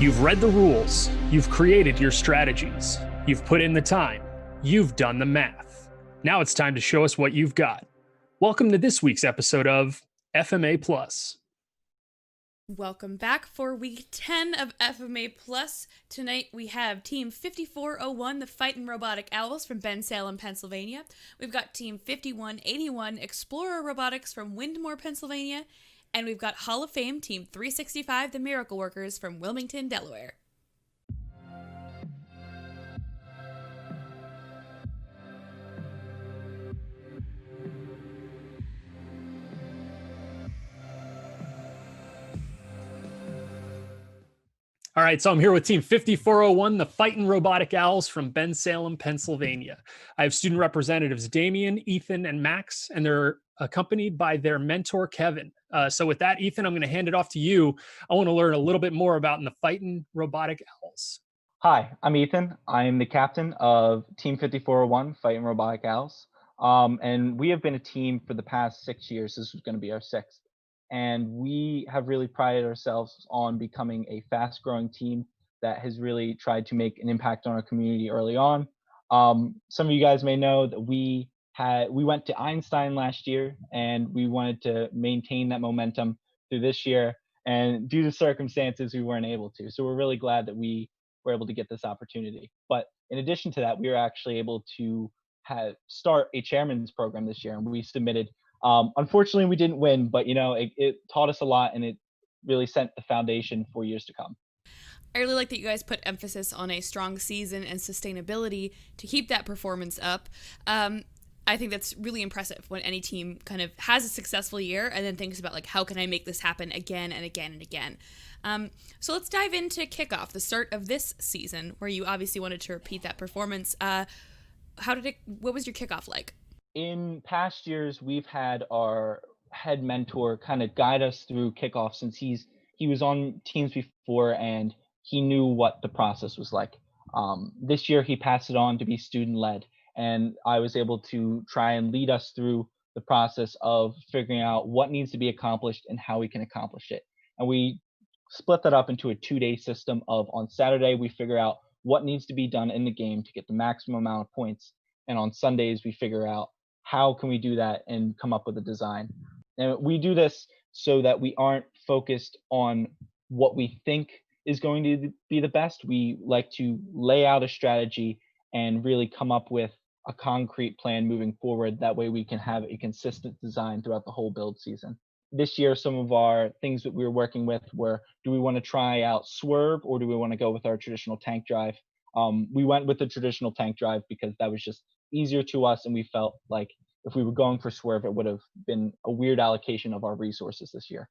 You've read the rules, you've created your strategies, you've put in the time, you've done the math. Now it's time to show us what you've got. Welcome to this week's episode of FMA Plus. Welcome back for week 10 of FMA Plus. Tonight we have Team 5401, the Fightin' Robotic Elves from Bensalem, Pennsylvania. We've got Team 5181, Explorer Robotics from Windmore, Pennsylvania. And we've got Hall of Fame Team 365, the Miracle Workers from Wilmington, Delaware. All right, so I'm here with Team 5401, the Fightin' Robotic Owls from Bensalem, Pennsylvania. I have student representatives Damian, Ethan, and Max, and they're accompanied by their mentor, Kevin. So with that, Ethan, I'm going to hand it off to you. I want to learn a little bit more about the Fightin' Robotic Owls. Hi, I'm Ethan. I'm the captain of Team 5401, Fightin' Robotic Owls. And we have been a team for the past 6 years. This is going to be our sixth. And we have really prided ourselves on becoming a fast-growing team that has really tried to make an impact on our community early on. Some of you guys may know that we went to Einstein last year, and we wanted to maintain that momentum through this year. And due to circumstances, we weren't able to. So we're really glad that we were able to get this opportunity. But in addition to that, we were actually able to start a chairman's program this year, and we submitted. Unfortunately, we didn't win, but it taught us a lot, and it really set the foundation for years to come. I really like that you guys put emphasis on a strong season and sustainability to keep that performance up. I think that's really impressive when any team kind of has a successful year and then thinks about, like, how can I make this happen again and again and again? So let's dive into kickoff, the start of this season, where you obviously wanted to repeat that performance. What was your kickoff like? In past years, we've had our head mentor kind of guide us through kickoff, since he was on teams before and he knew what the process was like. This year, he passed it on to be student-led, and I was able to try and lead us through the process of figuring out what needs to be accomplished and how we can accomplish it. And we split that up into a 2-day system of, on Saturday, we figure out what needs to be done in the game to get the maximum amount of points. And on Sundays, we figure out how can we do that and come up with a design. And we do this so that we aren't focused on what we think is going to be the best. We like to lay out a strategy and really come up with a concrete plan moving forward. That way we can have a consistent design throughout the whole build season. This year, some of our things that we were working with were, do we want to try out Swerve, or do we want to go with our traditional tank drive? We went with the traditional tank drive because that was just easier to us, and we felt like if we were going for Swerve, it would have been a weird allocation of our resources this year.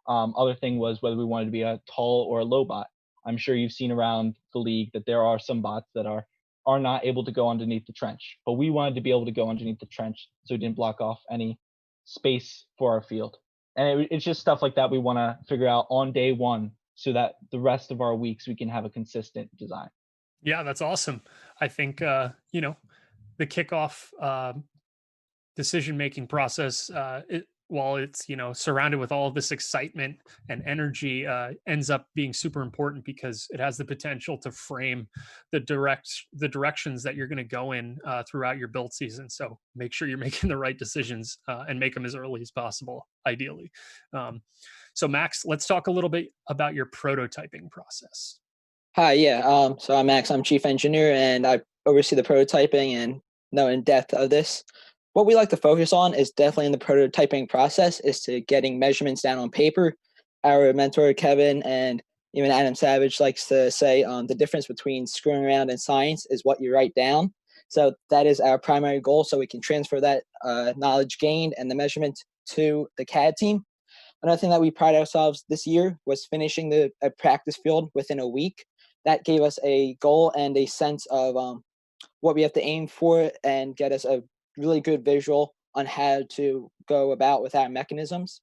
Other thing was whether we wanted to be a tall or a low bot. I'm sure you've seen around the league that there are some bots that are not able to go underneath the trench, but we wanted to be able to go underneath the trench so it didn't block off any space for our field. And it's just stuff like that we want to figure out on day one so that the rest of our weeks we can have a consistent design. Yeah, that's awesome. I think, the kickoff decision-making process, while it's, surrounded with all of this excitement and energy, ends up being super important because it has the potential to frame the directions that you're going to go in throughout your build season. So make sure you're making the right decisions and make them as early as possible, ideally. So Max, let's talk a little bit about your prototyping process. Hi, yeah. So I'm Max. I'm chief engineer, and I oversee the prototyping and know in depth of this. What we like to focus on is definitely in the prototyping process is to getting measurements down on paper. Our mentor, Kevin, and even Adam Savage likes to say the difference between screwing around and science is what you write down. So that is our primary goal, so we can transfer that knowledge gained and the measurement to the CAD team. Another thing that we pride ourselves this year was finishing a practice field within a week. That gave us a goal and a sense of what we have to aim for and get us a really good visual on how to go about with our mechanisms.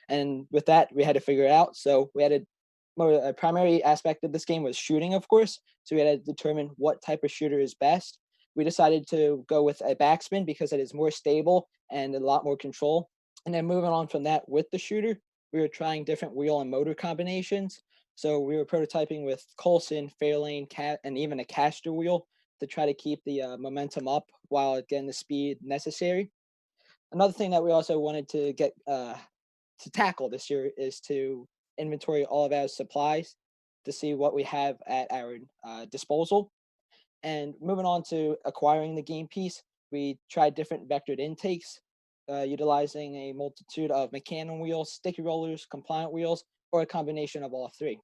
And with that, we had to figure it out. So we had a primary aspect of this game was shooting, of course. So we had to determine what type of shooter is best. We decided to go with a backspin because it is more stable and a lot more control. And then moving on from that with the shooter, we were trying different wheel and motor combinations. So we were prototyping with Coulson, Fairlane, Cat, and even a caster wheel to try to keep the momentum up while getting the speed necessary. Another thing that we also wanted to get to tackle this year is to inventory all of our supplies to see what we have at our disposal. And moving on to acquiring the game piece, we tried different vectored intakes, utilizing a multitude of mechanical wheels, sticky rollers, compliant wheels, or a combination of all three.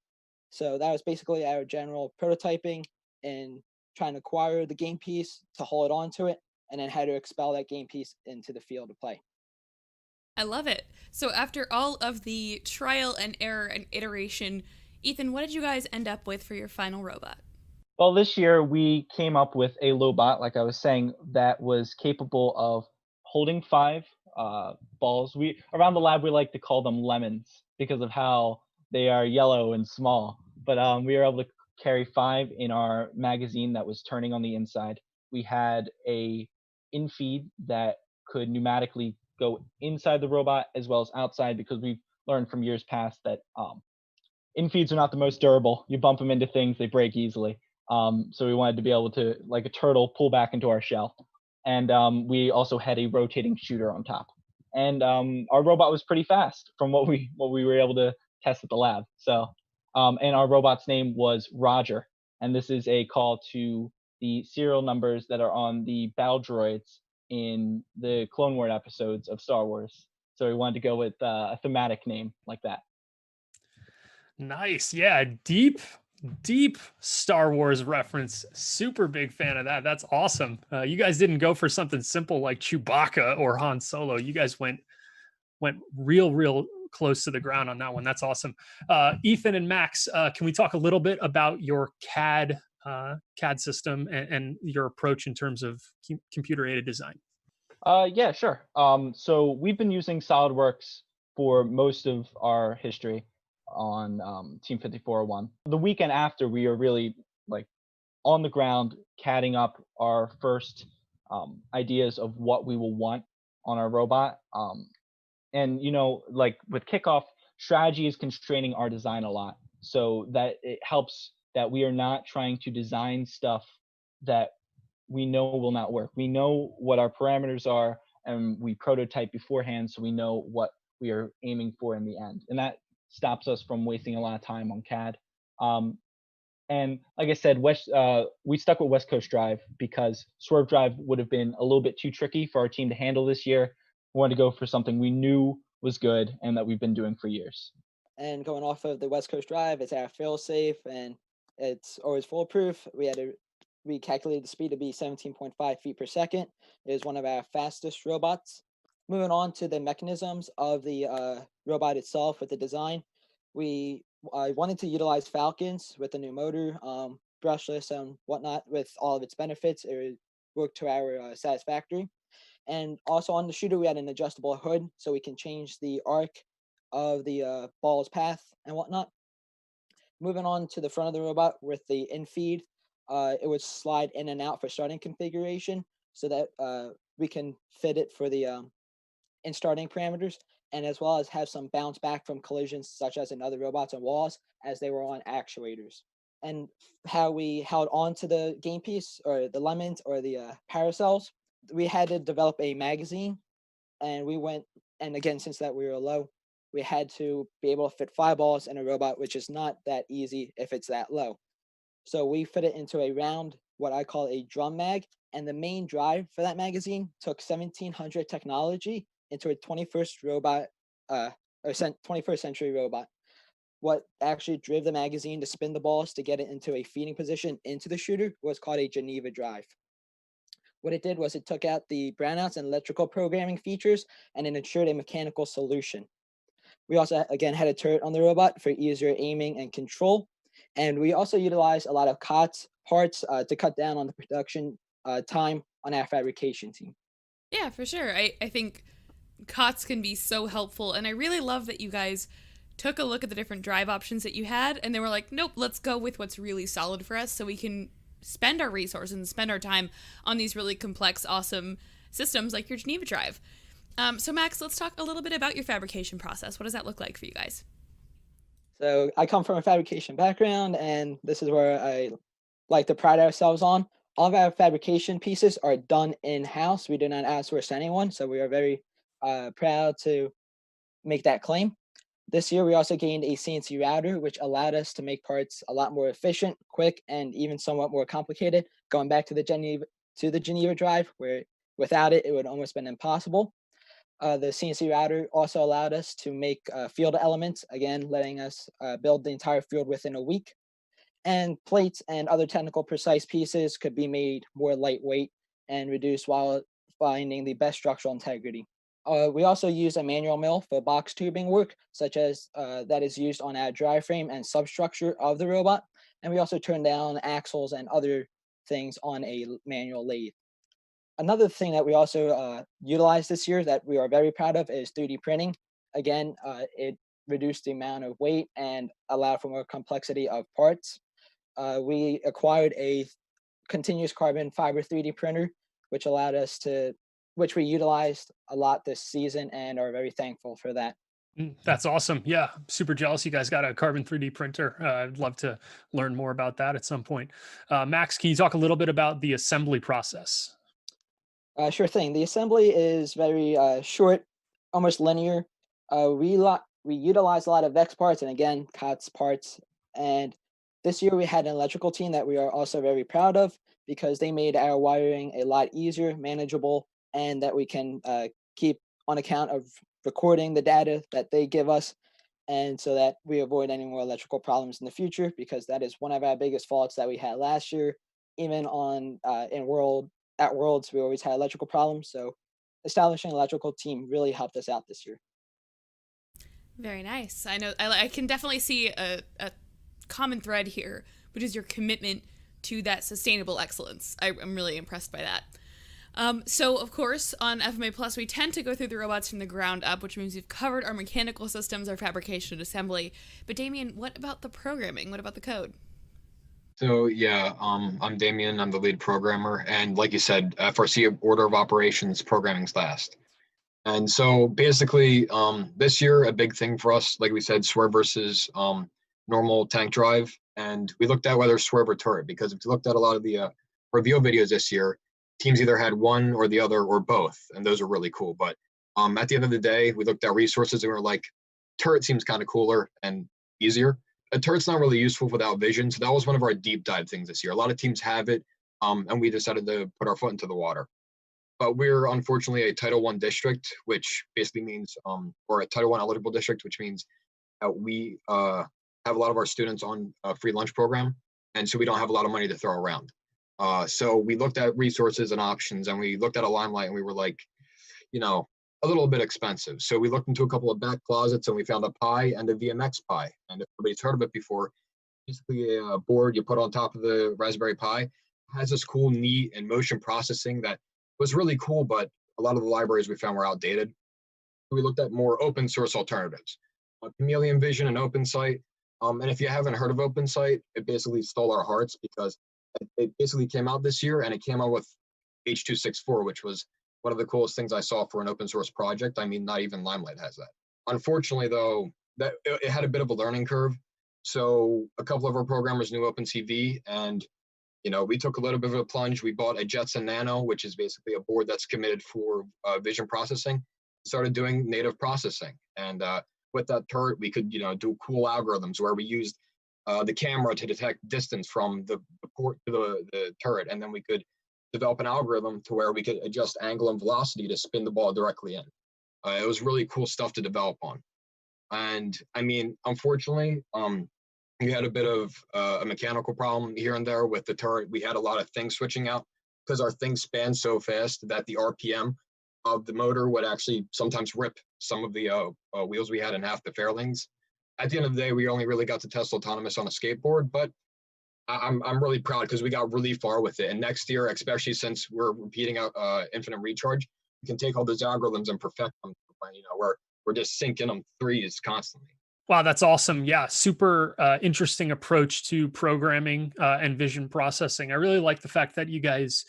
So that was basically our general prototyping and trying to acquire the game piece to hold on to it, and then how to expel that game piece into the field of play. I love it. So after all of the trial and error and iteration, Ethan, what did you guys end up with for your final robot? Well, this year we came up with a Lobot, like I was saying, that was capable of holding 5 balls. We around the lab we like to call them lemons because of how they are yellow and small. But we were able to carry 5 in our magazine that was turning on the inside. We had a infeed that could pneumatically go inside the robot as well as outside, because we've learned from years past that infeeds are not the most durable. You bump them into things, they break easily. So we wanted to be able to, like a turtle, pull back into our shell. And we also had a rotating shooter on top. And our robot was pretty fast from what we were able to test at the lab. So, and our robot's name was Roger. And this is a call to the serial numbers that are on the battle droids in the Clone Wars episodes of Star Wars. So we wanted to go with a thematic name like that. Nice. Yeah, deep Star Wars reference. Super big fan of that. That's awesome. You guys didn't go for something simple like Chewbacca or Han Solo. You guys went real close to the ground on that one. That's awesome. Ethan and Max, can we talk a little bit about your CAD system and your approach in terms of computer aided design? Yeah, sure. So we've been using SolidWorks for most of our history on Team 5401. The weekend after, we are really like on the ground CADing up our first ideas of what we will want on our robot. And like with kickoff, strategy is constraining our design a lot, so that it helps that we are not trying to design stuff that we know will not work. We know what our parameters are, and we prototype beforehand, so we know what we are aiming for in the end. And that stops us from wasting a lot of time on CAD. And like I said, we stuck with West Coast Drive because Swerve Drive would have been a little bit too tricky for our team to handle this year. We wanted to go for something we knew was good and that we've been doing for years. And going off of the West Coast Drive, it's our fail-safe and it's always foolproof. We calculated the speed to be 17.5 feet per second. It is one of our fastest robots. Moving on to the mechanisms of the robot itself with the design, I wanted to utilize Falcons with the new motor, brushless and whatnot, with all of its benefits. It worked to our satisfactory. And also on the shooter, we had an adjustable hood, so we can change the arc of the ball's path and whatnot. Moving on to the front of the robot with the infeed, it would slide in and out for starting configuration, so that we can fit it for the in starting parameters, and as well as have some bounce back from collisions such as in other robots and walls as they were on actuators. And how we held on to the game piece or the lemons or the parasols, we had to develop a magazine, and we went, and again, since that we were low, we had to be able to fit 5 balls in a robot, which is not that easy if it's that low. So we fit it into a round, what I call a drum mag, and the main drive for that magazine took 1700 technology into a 21st robot, or 21st century robot. What actually drove the magazine to spin the balls to get it into a feeding position into the shooter was called a Geneva drive. What it did was it took out the brownouts and electrical programming features, and it ensured a mechanical solution. We also, again, had a turret on the robot for easier aiming and control. And we also utilized a lot of COTS parts to cut down on the production time on our fabrication team. Yeah, for sure. I think COTS can be so helpful. And I really love that you guys took a look at the different drive options that you had, and they were like, nope, let's go with what's really solid for us so we can spend our resources and spend our time on these really complex, awesome systems like your Geneva drive. So Max, let's talk a little bit about your fabrication process. What does that look like for you guys? So I come from a fabrication background, and this is where I like to pride ourselves on. All of our fabrication pieces are done in-house. We do not outsource anyone, so we are very proud to make that claim. This year, we also gained a CNC router, which allowed us to make parts a lot more efficient, quick, and even somewhat more complicated. Going back to the Geneva drive, where without it, it would almost been impossible. The CNC router also allowed us to make field elements, again, letting us build the entire field within a week. And plates and other technical precise pieces could be made more lightweight and reduced while finding the best structural integrity. We also use a manual mill for box tubing work, such as that is used on our drive frame and substructure of the robot. And we also turn down axles and other things on a manual lathe. Another thing that we also utilized this year that we are very proud of is 3D printing. Again, it reduced the amount of weight and allowed for more complexity of parts. We acquired a continuous carbon fiber 3D printer, which allowed us to, which we utilized a lot this season and are very thankful for that. That's awesome. Yeah, I'm super jealous you guys got a carbon 3D printer. I'd love to learn more about that at some point. Max, can you talk a little bit about the assembly process? Sure thing. The assembly is very short, almost linear. We utilize a lot of Vex parts and again COTS parts. And this year we had an electrical team that we are also very proud of because they made our wiring a lot easier, manageable, and that we can keep on account of recording the data that they give us, and so that we avoid any more electrical problems in the future because that is one of our biggest faults that we had last year. Even on at Worlds, we always had electrical problems. So establishing an electrical team really helped us out this year. Very nice. I know I can definitely see a common thread here, which is your commitment to that sustainable excellence. I'm really impressed by that. So, of course, on FMA Plus, we tend to go through the robots from the ground up, which means we've covered our mechanical systems, our fabrication and assembly. But Damien, what about the programming? What about the code? So yeah, I'm Damien. I'm the lead programmer, and like you said, FRC order of operations, programming's last. And so basically, this year a big thing for us, like we said, swerve versus normal tank drive, and we looked at whether swerve or turret because if you looked at a lot of the reveal videos this year, teams either had one or the other or both, and those are really cool. But at the end of the day, we looked at resources and we were like, turret seems kind of cooler and easier. A turret's not really useful without vision, so that was one of our deep dive things this year. A lot of teams have it, and we decided to put our foot into the water. But we're unfortunately a Title I district, which basically means, or a Title I eligible district, which means that we have a lot of our students on a free lunch program, and so we don't have a lot of money to throw around. So we looked at resources and options, and we looked at a Limelight, and we were like, a little bit expensive. So we looked into a couple of back closets, and we found a Pi and a VMX Pi. And if nobody's heard of it before, basically a board you put on top of the Raspberry Pi has this cool, neat, and motion processing that was really cool, but a lot of the libraries we found were outdated. We looked at more open source alternatives, Chameleon Vision and OpenSite. And if you haven't heard of OpenSite, it basically stole our hearts because it basically came out this year and it came out with H.264, which was one of the coolest things I saw for an open source project. I mean, not even Limelight has that. Unfortunately, though, that it had a bit of a learning curve. So a couple of our programmers knew OpenCV, and we took a little bit of a plunge. We bought a Jetson Nano, which is basically a board that's committed for vision processing. Started doing native processing, and with that turret, we could do cool algorithms where we used the camera to detect distance from the port to the turret, and then we could develop an algorithm to where we could adjust angle and velocity to spin the ball directly in. It was really cool stuff to develop on. And I mean, unfortunately, we had a bit of a mechanical problem here and there with the turret. We had a lot of things switching out because our thing spanned so fast that the RPM of the motor would actually sometimes rip some of the wheels we had in half, the fairlings. At the end of the day, we only really got to test autonomous on a skateboard, but I'm really proud because we got really far with it. And next year, especially since we're repeating out infinite recharge, we can take all those algorithms and perfect them. We're just sinking them threes constantly. Wow, that's awesome. Yeah, super interesting approach to programming and vision processing. I really like the fact that you guys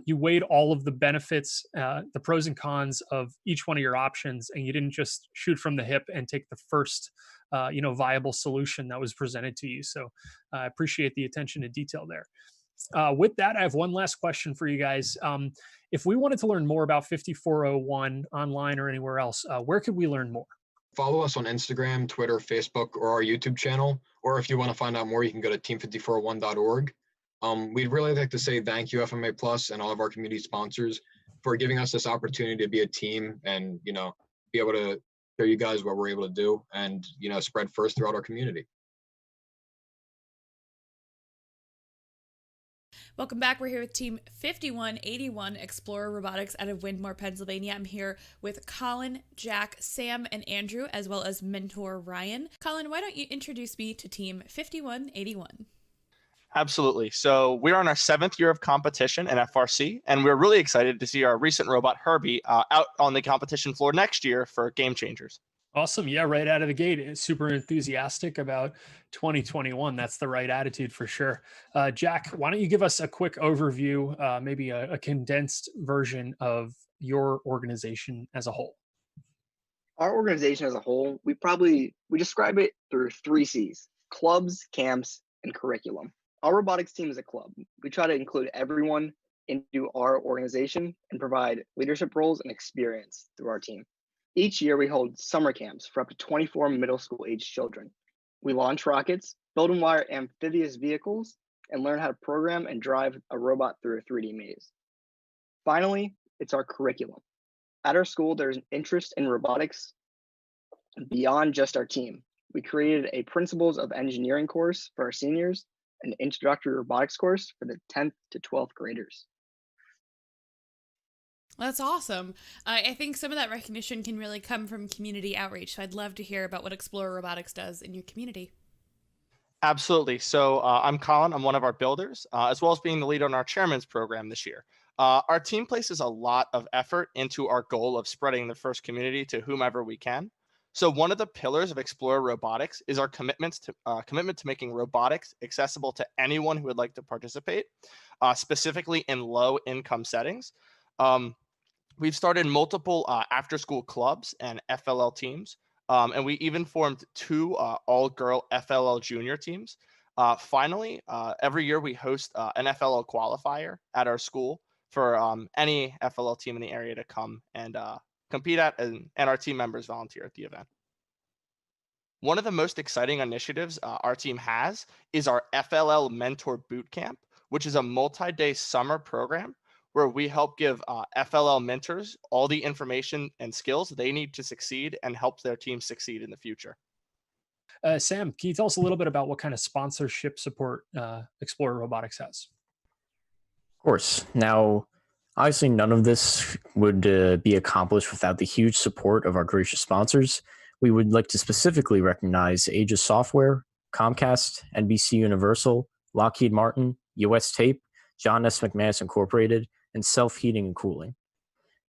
you weighed all of the benefits, the pros and cons of each one of your options, and you didn't just shoot from the hip and take the first viable solution that was presented to you. So I appreciate the attention to detail there. With that, I have one last question for you guys. If we wanted to learn more about 5401 online or anywhere else, where could we learn more? Follow us on Instagram, Twitter, Facebook, or our YouTube channel. Or if you want to find out more, you can go to team5401.org. We'd really like to say thank you, FMA Plus, and all of our community sponsors for giving us this opportunity to be a team and, be able to show you guys what we're able to do and, spread first throughout our community. Welcome back. We're here with Team 5181 Explorer Robotics out of Windmore, Pennsylvania. I'm here with Colin, Jack, Sam, and Andrew, as well as mentor Ryan. Colin, why don't you introduce me to Team 5181? Absolutely. So we're on our 7th year of competition in FRC, and we're really excited to see our recent robot Herbie out on the competition floor next year for Game Changers. Awesome. Yeah, right out of the gate. It's super enthusiastic about 2021. That's the right attitude for sure. Jack, why don't you give us a quick overview, maybe a condensed version of your organization as a whole? Our organization as a whole, we describe it through 3 C's: clubs, camps, and curriculum. Our robotics team is a club. We try to include everyone into our organization and provide leadership roles and experience through our team. Each year, we hold summer camps for up to 24 middle school age children. We launch rockets, build and wire amphibious vehicles, and learn how to program and drive a robot through a 3D maze. Finally, it's our curriculum. At our school, there's an interest in robotics beyond just our team. We created a Principles of Engineering course for our seniors, an introductory robotics course for the 10th to 12th graders. That's awesome. I think some of that recognition can really come from community outreach. So I'd love to hear about what Explorer Robotics does in your community. Absolutely. So I'm Colin. I'm one of our builders, as well as being the lead on our chairman's program this year. Our team places a lot of effort into our goal of spreading the FIRST community to whomever we can. So one of the pillars of Explorer Robotics is our commitment to making robotics accessible to anyone who would like to participate, specifically in low-income settings. We've started multiple after-school clubs and FLL teams, and we even formed 2 all-girl FLL junior teams. Finally, every year we host an FLL qualifier at our school for any FLL team in the area to come and compete at, and our team members volunteer at the event. One of the most exciting initiatives our team has is our FLL Mentor Bootcamp, which is a multi-day summer program where we help give FLL mentors all the information and skills they need to succeed and help their team succeed in the future. Sam, can you tell us a little bit about what kind of sponsorship support Explorer Robotics has? Of course. Now, obviously, none of this would be accomplished without the huge support of our gracious sponsors. We would like to specifically recognize Aegis Software, Comcast, NBC Universal, Lockheed Martin, US Tape, John S. McManus Incorporated, and Self Heating and Cooling.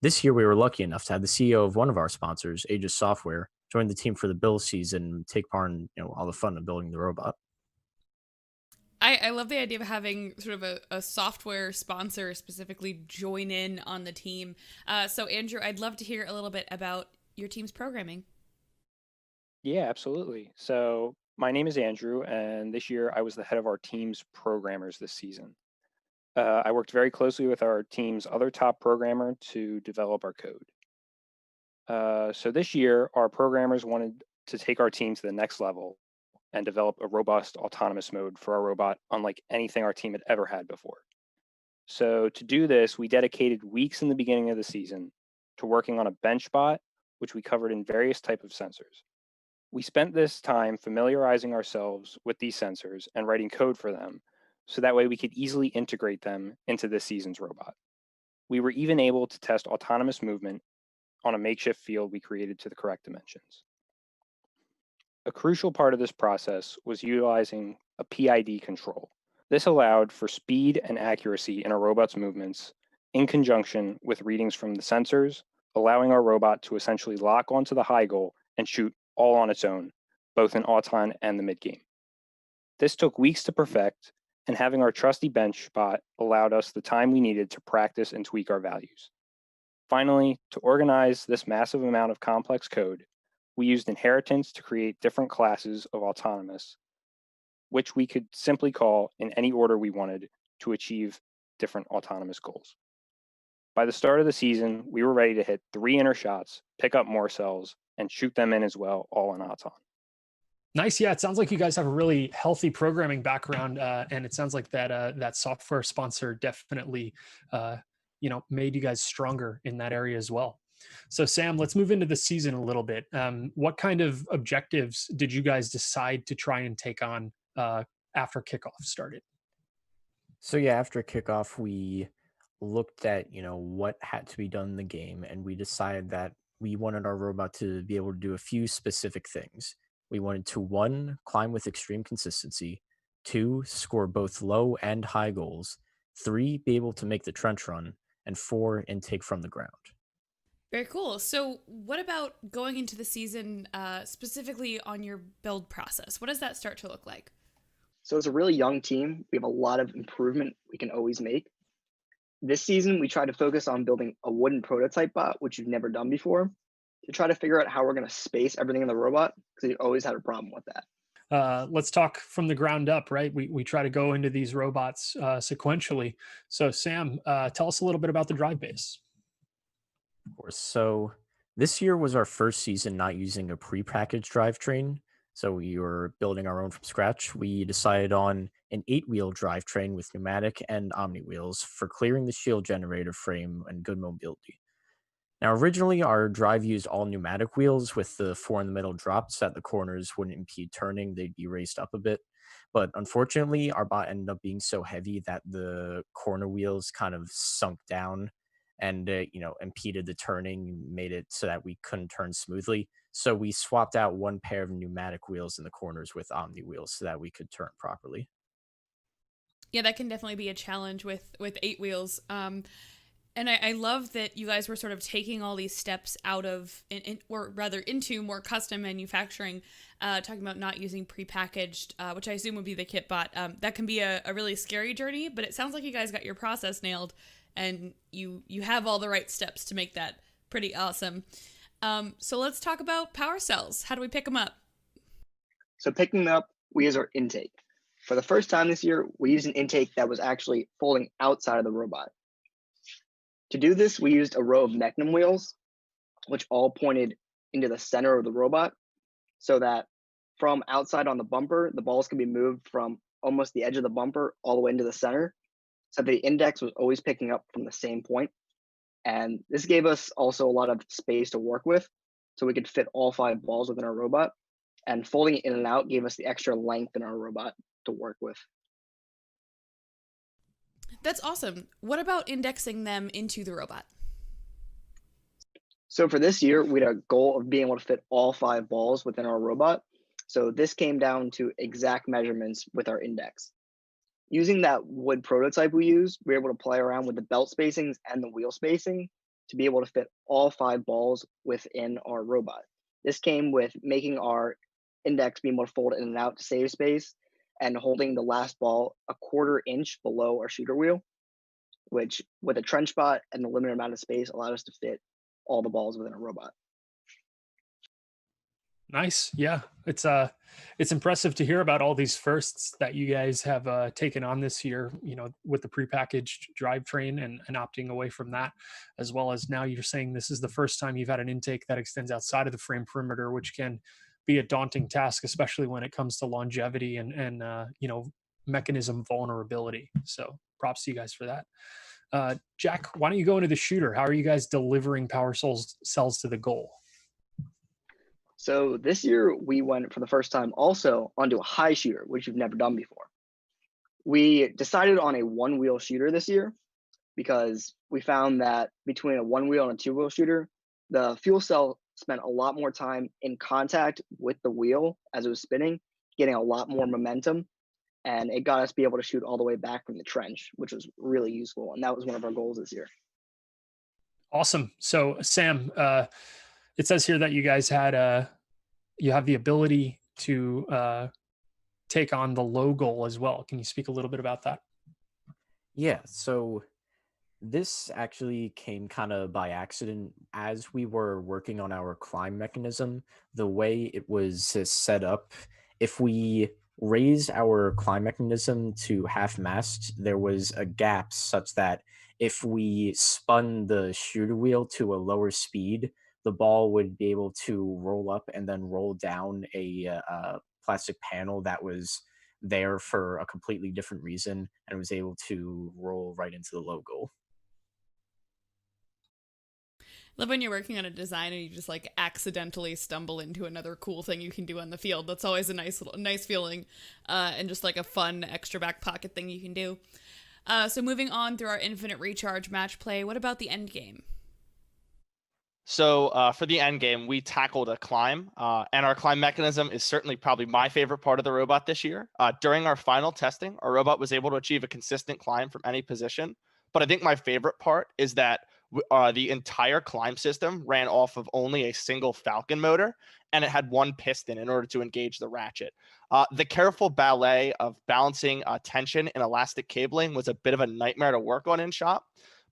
This year, we were lucky enough to have the CEO of one of our sponsors, Aegis Software, join the team for the build season and take part in all the fun of building the robot. I love the idea of having sort of a software sponsor specifically join in on the team. So Andrew, I'd love to hear a little bit about your team's programming. Yeah, absolutely. So my name is Andrew, and this year I was the head of our team's programmers this season. I worked very closely with our team's other top programmer to develop our code. So this year, our programmers wanted to take our team to the next level and develop a robust autonomous mode for our robot unlike anything our team had ever had before. So to do this, we dedicated weeks in the beginning of the season to working on a bench bot, which we covered in various types of sensors. We spent this time familiarizing ourselves with these sensors and writing code for them, so that way we could easily integrate them into this season's robot. We were even able to test autonomous movement on a makeshift field we created to the correct dimensions. A crucial part of this process was utilizing a PID control. This allowed for speed and accuracy in our robot's movements in conjunction with readings from the sensors, allowing our robot to essentially lock onto the high goal and shoot all on its own, both in Auton and the mid-game. This took weeks to perfect, and having our trusty bench spot allowed us the time we needed to practice and tweak our values. Finally, to organize this massive amount of complex code, we used inheritance to create different classes of autonomous, which we could simply call in any order we wanted to achieve different autonomous goals. By the start of the season, we were ready to hit 3 inner shots, pick up more cells, and shoot them in as well, all in Auton. Nice. Yeah, it sounds like you guys have a really healthy programming background, and it sounds like that software sponsor definitely, made you guys stronger in that area as well. So, Sam, let's move into the season a little bit. What kind of objectives did you guys decide to try and take on after kickoff started? So yeah, after kickoff, we looked at what had to be done in the game, and we decided that we wanted our robot to be able to do a few specific things. We wanted to, one, climb with extreme consistency; two, score both low and high goals; three, be able to make the trench run; and four, intake from the ground. Very cool. So, what about going into the season specifically on your build process? What does that start to look like? So it's a really young team. We have a lot of improvement we can always make. This season, we try to focus on building a wooden prototype bot, which we've never done before, to try to figure out how we're going to space everything in the robot, because we always had a problem with that. Let's talk from the ground up, right? We try to go into these robots sequentially. So, Sam, tell us a little bit about the drive base. Of course. So this year was our first season not using a prepackaged drivetrain. So we were building our own from scratch. We decided on an 8-wheel drivetrain with pneumatic and omni wheels for clearing the shield generator frame and good mobility. Now, originally, our drive used all pneumatic wheels with the 4 in the middle dropped so that the corners wouldn't impede turning. They'd be raised up a bit. But unfortunately, our bot ended up being so heavy that the corner wheels kind of sunk down and impeded the turning, made it so that we couldn't turn smoothly. So we swapped out one pair of pneumatic wheels in the corners with omni wheels so that we could turn properly. Yeah, that can definitely be a challenge with 8 wheels. And I love that you guys were sort of taking all these steps out of, or rather into more custom manufacturing, talking about not using prepackaged, which I assume would be the kit bot. That can be a really scary journey, but it sounds like you guys got your process nailed, and you have all the right steps to make that pretty awesome. So let's talk about power cells. How do we pick them up? So picking them up, we use our intake. For the first time this year, we used an intake that was actually folding outside of the robot. To do this, we used a row of mechanism wheels, which all pointed into the center of the robot, so that from outside on the bumper, the balls can be moved from almost the edge of the bumper all the way into the center. So the index was always picking up from the same point. And this gave us also a lot of space to work with, so we could fit all 5 balls within our robot. And folding it in and out gave us the extra length in our robot to work with. That's awesome. What about indexing them into the robot? So for this year, we had a goal of being able to fit all 5 balls within our robot. So this came down to exact measurements with our index. Using that wood prototype we used, we were able to play around with the belt spacings and the wheel spacing to be able to fit all 5 balls within our robot. This came with making our index be able to fold in and out to save space, and holding the last ball a 1/4 inch below our shooter wheel, which with a trench bot and the limited amount of space allowed us to fit all the balls within a robot. Nice. Yeah. It's impressive to hear about all these firsts that you guys have taken on this year, with the prepackaged drivetrain and opting away from that, as well as now you're saying this is the first time you've had an intake that extends outside of the frame perimeter, which can be a daunting task, especially when it comes to longevity and mechanism vulnerability. So props to you guys for that. Jack, why don't you go into the shooter? How are you guys delivering power cells to the goal? So this year we went for the first time also onto a high shooter, which we've never done before. We decided on a 1-wheel shooter this year because we found that between a 1-wheel and a 2-wheel shooter, the fuel cell spent a lot more time in contact with the wheel as it was spinning, getting a lot more momentum, and it got us to be able to shoot all the way back from the trench, which was really useful. And that was one of our goals this year. Awesome. So Sam, it says here that you guys had you have the ability to take on the low goal as well. Can you speak a little bit about that? Yeah, so this actually came kind of by accident as we were working on our climb mechanism. The way it was set up, if we raised our climb mechanism to half mast, there was a gap such that if we spun the shooter wheel to a lower speed, the ball would be able to roll up and then roll down a plastic panel that was there for a completely different reason and was able to roll right into the low goal. Love when you're working on a design and you just like accidentally stumble into another cool thing you can do on the field. That's always a nice feeling, and just like a fun extra back pocket thing you can do. So moving on through our infinite recharge match play, what about the end game? So for the end game, we tackled a climb, and our climb mechanism is certainly probably my favorite part of the robot this year. During our final testing, our robot was able to achieve a consistent climb from any position. But I think my favorite part is that the entire climb system ran off of only a single Falcon motor, and it had one piston in order to engage the ratchet. The careful ballet of balancing tension and elastic cabling was a bit of a nightmare to work on in shop,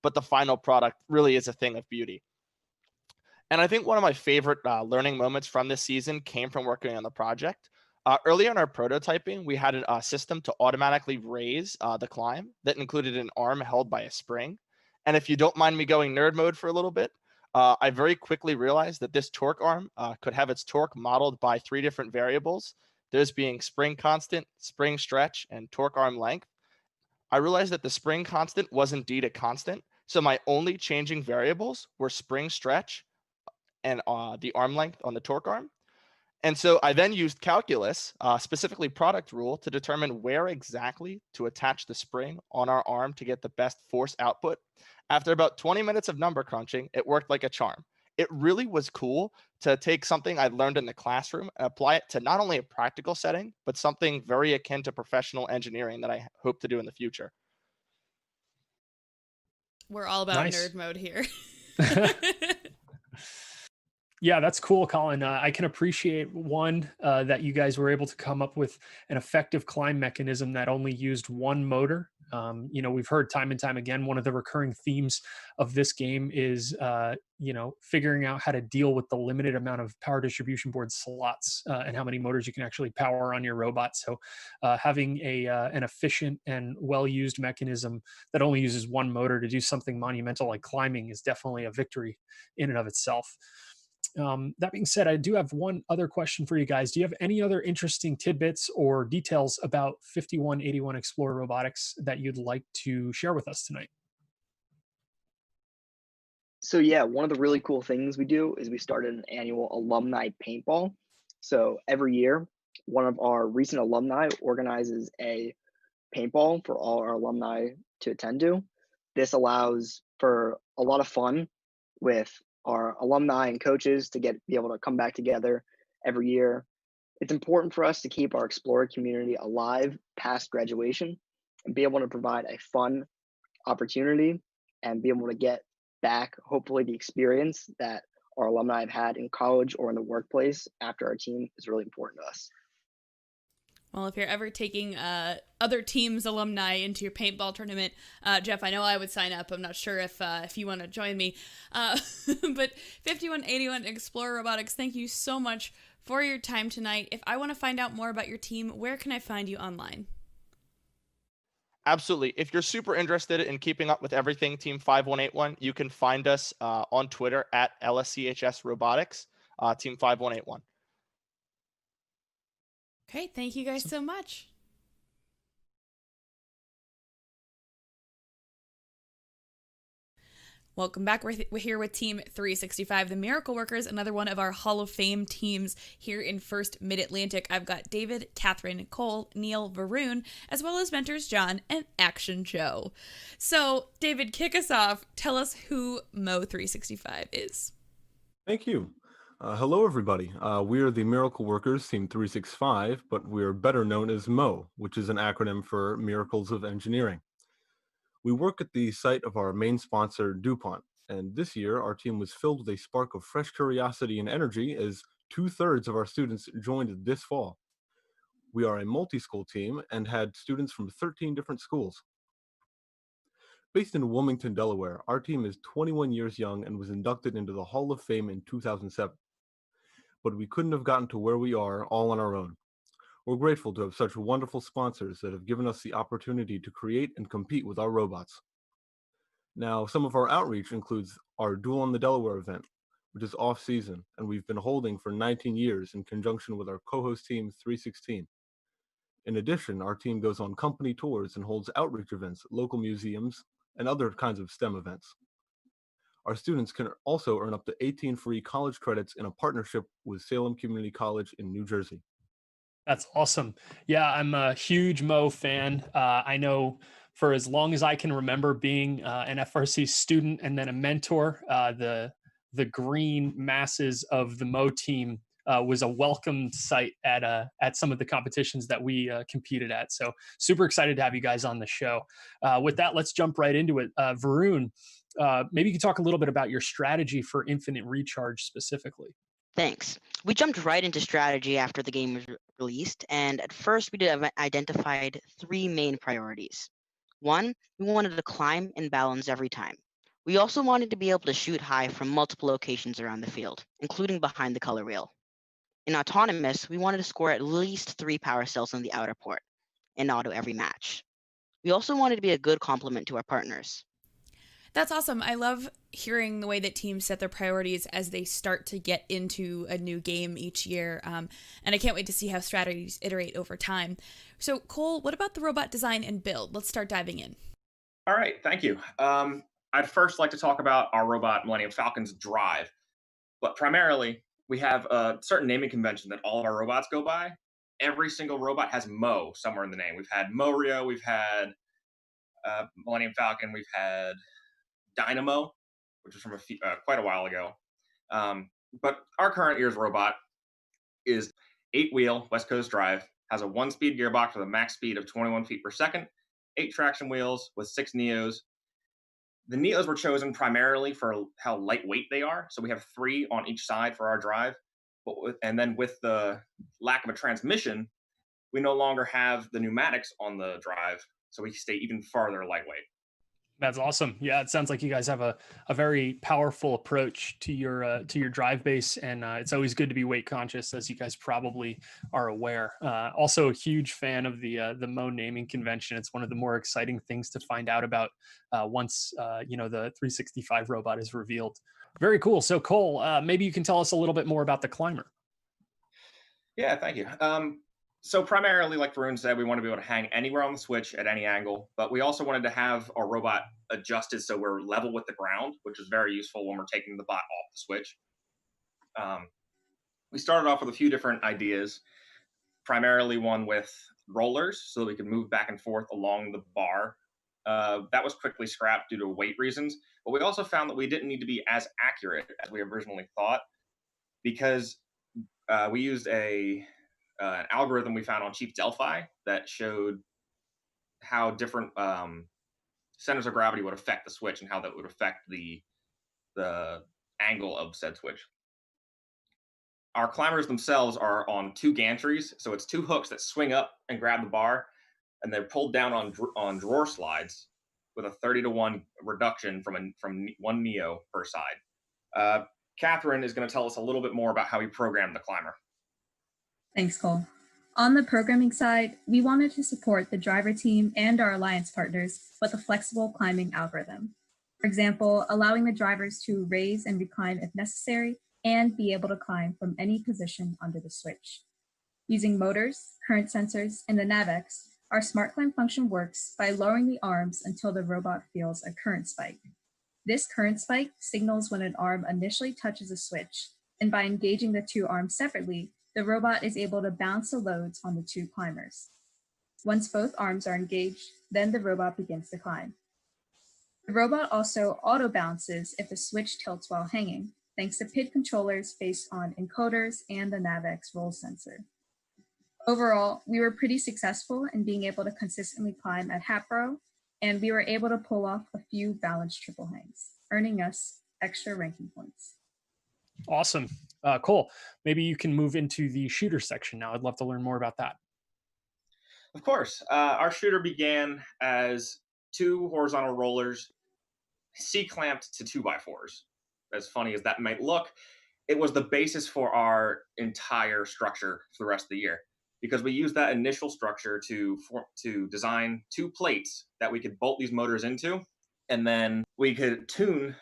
but the final product really is a thing of beauty. And I think one of my favorite learning moments from this season came from working on the project. Early in our prototyping, we had a system to automatically raise the climb that included an arm held by a spring. And if you don't mind me going nerd mode for a little bit, I very quickly realized that this torque arm could have its torque modeled by 3 different variables, those being spring constant, spring stretch, and torque arm length. I realized that the spring constant was indeed a constant, so my only changing variables were spring stretch and the arm length on the torque arm. And so I then used calculus, specifically product rule, to determine where exactly to attach the spring on our arm to get the best force output. After about 20 minutes of number crunching, it worked like a charm. It really was cool to take something I learned in the classroom and apply it to not only a practical setting, but something very akin to professional engineering that I hope to do in the future. We're all about Nice. nerd mode here. Yeah, that's cool, Colin. I can appreciate that you guys were able to come up with an effective climb mechanism that only used one motor. We've heard time and time again, one of the recurring themes of this game is, figuring out how to deal with the limited amount of power distribution board slots and how many motors you can actually power on your robot. So having an efficient and well-used mechanism that only uses one motor to do something monumental like climbing is definitely a victory in and of itself. That being said, I do have one other question for you guys. Do you have any other interesting tidbits or details about 5181 Explorer Robotics that you'd like to share with us tonight? So yeah, one of the really cool things we do is we started an annual alumni paintball. So every year, one of our recent alumni organizes a paintball for all our alumni to attend to. This allows for a lot of fun with our alumni and coaches to be able to come back together every year. It's important for us to keep our Explorer community alive past graduation and be able to provide a fun opportunity and be able to get back, hopefully, the experience that our alumni have had in college or in the workplace after our team is really important to us. Well, if you're ever taking other teams' alumni into your paintball tournament, Jeff, I know I would sign up. I'm not sure if you want to join me. But 5181 Explorer Robotics, thank you so much for your time tonight. If I want to find out more about your team, where can I find you online? Absolutely. If you're super interested in keeping up with everything Team 5181, you can find us on Twitter at LSCHS Robotics, Team 5181. Okay, thank you guys so much. Welcome back. We're here with Team 365, the Miracle Workers, another one of our Hall of Fame teams here in First Mid-Atlantic. I've got David, Catherine, Cole, Neil, Varun, as well as mentors John and Action Joe. So, David, kick us off. Tell us who Mo 365 is. Thank you. Hello, everybody. We are the Miracle Workers, Team 365, but we're better known as MO, which is an acronym for Miracles of Engineering. We work at the site of our main sponsor, DuPont, and this year our team was filled with a spark of fresh curiosity and energy as 2/3 of our students joined this fall. We are a multi-school team and had students from 13 different schools. Based in Wilmington, Delaware, our team is 21 years young and was inducted into the Hall of Fame in 2007. But we couldn't have gotten to where we are all on our own. We're grateful to have such wonderful sponsors that have given us the opportunity to create and compete with our robots. Now, some of our outreach includes our Duel on the Delaware event, which is off-season, and we've been holding for 19 years in conjunction with our co-host team 316. In addition, our team goes on company tours and holds outreach events at local museums and other kinds of STEM events. Our students can also earn up to 18 free college credits in a partnership with Salem Community College in New Jersey. That's awesome. Yeah, I'm a huge Mo fan. I know for as long as I can remember being an FRC student and then a mentor, the green masses of the Mo team was a welcomed sight at some of the competitions that we competed at. So super excited to have you guys on the show. With that, let's jump right into it. Varun, maybe you could talk a little bit about your strategy for Infinite Recharge specifically. Thanks. We jumped right into strategy after the game was released, and at first we identified three main priorities. One, we wanted to climb and balance every time. We also wanted to be able to shoot high from multiple locations around the field, including behind the color wheel. In autonomous, we wanted to score at least 3 power cells on the outer port, in auto every match. We also wanted to be a good complement to our partners. That's awesome. I love hearing the way that teams set their priorities as they start to get into a new game each year. And I can't wait to see how strategies iterate over time. So, Cole, what about the robot design and build? Let's start diving in. All right, thank you. I'd first like to talk about our robot Millennium Falcon's drive. But primarily, we have a certain naming convention that all of our robots go by. Every single robot has Mo somewhere in the name. We've had Morio, we've had Millennium Falcon, we've had Dynamo, which was from quite a while ago. But our current year's robot is 8-wheel West Coast drive, has a 1-speed gearbox with a max speed of 21 feet per second, 8 traction wheels with 6 Neos. The Neos were chosen primarily for how lightweight they are. So we have 3 on each side for our drive. And then with the lack of a transmission, we no longer have the pneumatics on the drive. So we stay even farther lightweight. That's awesome. Yeah, it sounds like you guys have a very powerful approach to your drive base, and it's always good to be weight conscious, as you guys probably are aware. Also, a huge fan of the Mo naming convention. It's one of the more exciting things to find out about once the 365 robot is revealed. Very cool. So, Cole, maybe you can tell us a little bit more about the climber. Yeah, thank you. So primarily, like Varun said, we want to be able to hang anywhere on the switch at any angle, but we also wanted to have our robot adjusted so we're level with the ground, which is very useful when we're taking the bot off the switch. We started off with a few different ideas, primarily one with rollers so that we could move back and forth along the bar. That was quickly scrapped due to weight reasons, but we also found that we didn't need to be as accurate as we originally thought because we used an algorithm we found on Cheap Delphi that showed how different centers of gravity would affect the switch and how that would affect the angle of said switch. Our climbers themselves are on 2 gantries, so it's 2 hooks that swing up and grab the bar, and they're pulled down on drawer slides with a 30-to-1 reduction from 1 Neo per side. Catherine is going to tell us a little bit more about how we programmed the climber. Thanks, Cole. On the programming side, we wanted to support the driver team and our alliance partners with a flexible climbing algorithm. For example, allowing the drivers to raise and reclimb if necessary and be able to climb from any position under the switch. Using motors, current sensors, and the NavX, our Smart Climb function works by lowering the arms until the robot feels a current spike. This current spike signals when an arm initially touches a switch, and by engaging the 2 arms separately, the robot is able to bounce the loads on the 2 climbers. Once both arms are engaged, then the robot begins to climb. The robot also auto-bounces if the switch tilts while hanging, thanks to PID controllers based on encoders and the NavX roll sensor. Overall, we were pretty successful in being able to consistently climb at Hatboro, and we were able to pull off a few balanced triple hangs, earning us extra ranking points. Awesome. Cole, maybe you can move into the shooter section now. I'd love to learn more about that. Of course. Our shooter began as 2 horizontal rollers C-clamped to 2x4s. As funny as that might look, it was the basis for our entire structure for the rest of the year, because we used that initial structure to design 2 plates that we could bolt these motors into, and then we could tune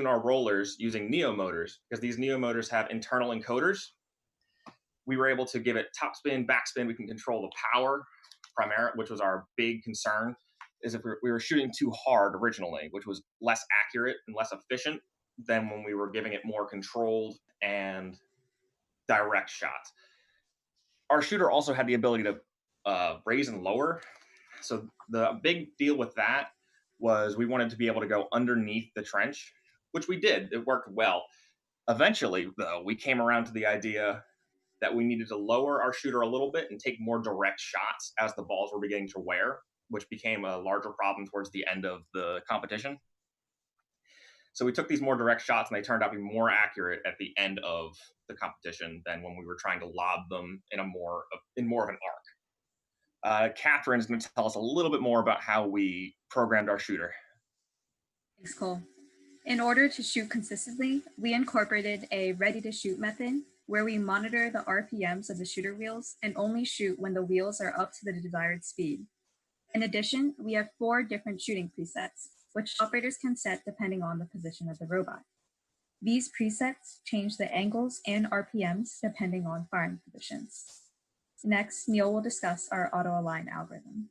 our rollers using Neo motors, because these Neo motors have internal encoders. We were able to give it top spin, backspin. We can control the power, which was our big concern, is if we were shooting too hard originally, which was less accurate and less efficient than when we were giving it more controlled and direct shots. Our shooter also had the ability to raise and lower. So the big deal with that was we wanted to be able to go underneath the trench, which we did. It worked well. Eventually, though, we came around to the idea that we needed to lower our shooter a little bit and take more direct shots as the balls were beginning to wear, which became a larger problem towards the end of the competition. So we took these more direct shots, and they turned out to be more accurate at the end of the competition than when we were trying to lob them in more of an arc. Catherine's going to tell us a little bit more about how we programmed our shooter. Thanks, Cole. In order to shoot consistently, we incorporated a ready-to-shoot method where we monitor the RPMs of the shooter wheels and only shoot when the wheels are up to the desired speed. In addition, we have 4 different shooting presets, which operators can set depending on the position of the robot. These presets change the angles and RPMs depending on firing positions. Next, Neil will discuss our auto-align algorithm.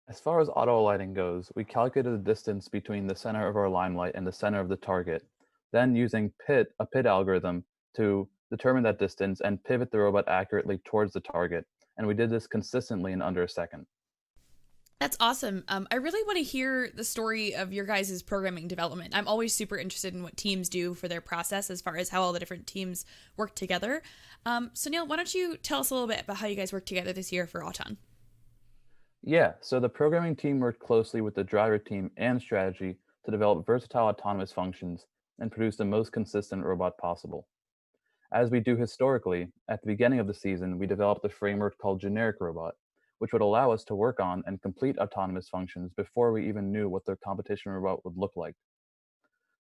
As far as auto-aligning goes, we calculated the distance between the center of our limelight and the center of the target, then using a pit algorithm to determine that distance and pivot the robot accurately towards the target, and we did this consistently in under a second. That's awesome. I really want to hear the story of your guys' programming development. I'm always super interested in what teams do for their process as far as how all the different teams work together. So Neil, why don't you tell us a little bit about how you guys worked together this year for Auton? Yeah, so the programming team worked closely with the driver team and strategy to develop versatile autonomous functions and produce the most consistent robot possible. As we do historically, at the beginning of the season, we developed a framework called Generic Robot, which would allow us to work on and complete autonomous functions before we even knew what the competition robot would look like.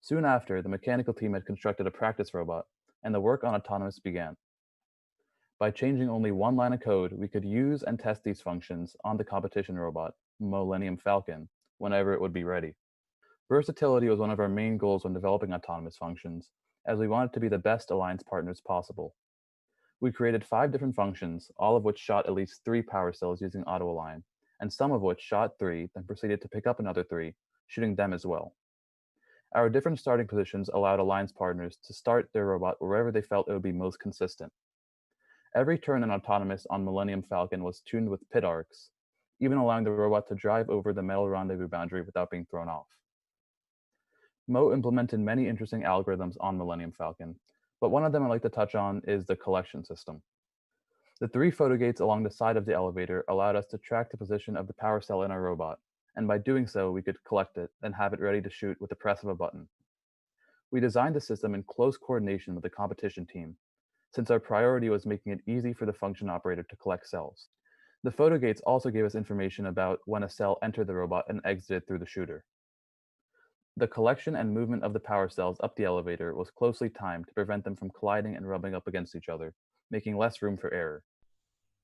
Soon after, the mechanical team had constructed a practice robot, and the work on autonomous began. By changing only 1 line of code, we could use and test these functions on the competition robot, Millennium Falcon, whenever it would be ready. Versatility was one of our main goals when developing autonomous functions, as we wanted to be the best alliance partners possible. We created 5 different functions, all of which shot at least 3 power cells using auto-align, and some of which shot 3, then proceeded to pick up another 3, shooting them as well. Our different starting positions allowed alliance partners to start their robot wherever they felt it would be most consistent. Every turn in autonomous on Millennium Falcon was tuned with pit arcs, even allowing the robot to drive over the metal rendezvous boundary without being thrown off. Mo implemented many interesting algorithms on Millennium Falcon, but one of them I'd like to touch on is the collection system. The 3 photo gates along the side of the elevator allowed us to track the position of the power cell in our robot, and by doing so, we could collect it and have it ready to shoot with the press of a button. We designed the system in close coordination with the competition team, since our priority was making it easy for the function operator to collect cells. The photo gates also gave us information about when a cell entered the robot and exited through the shooter. The collection and movement of the power cells up the elevator was closely timed to prevent them from colliding and rubbing up against each other, making less room for error.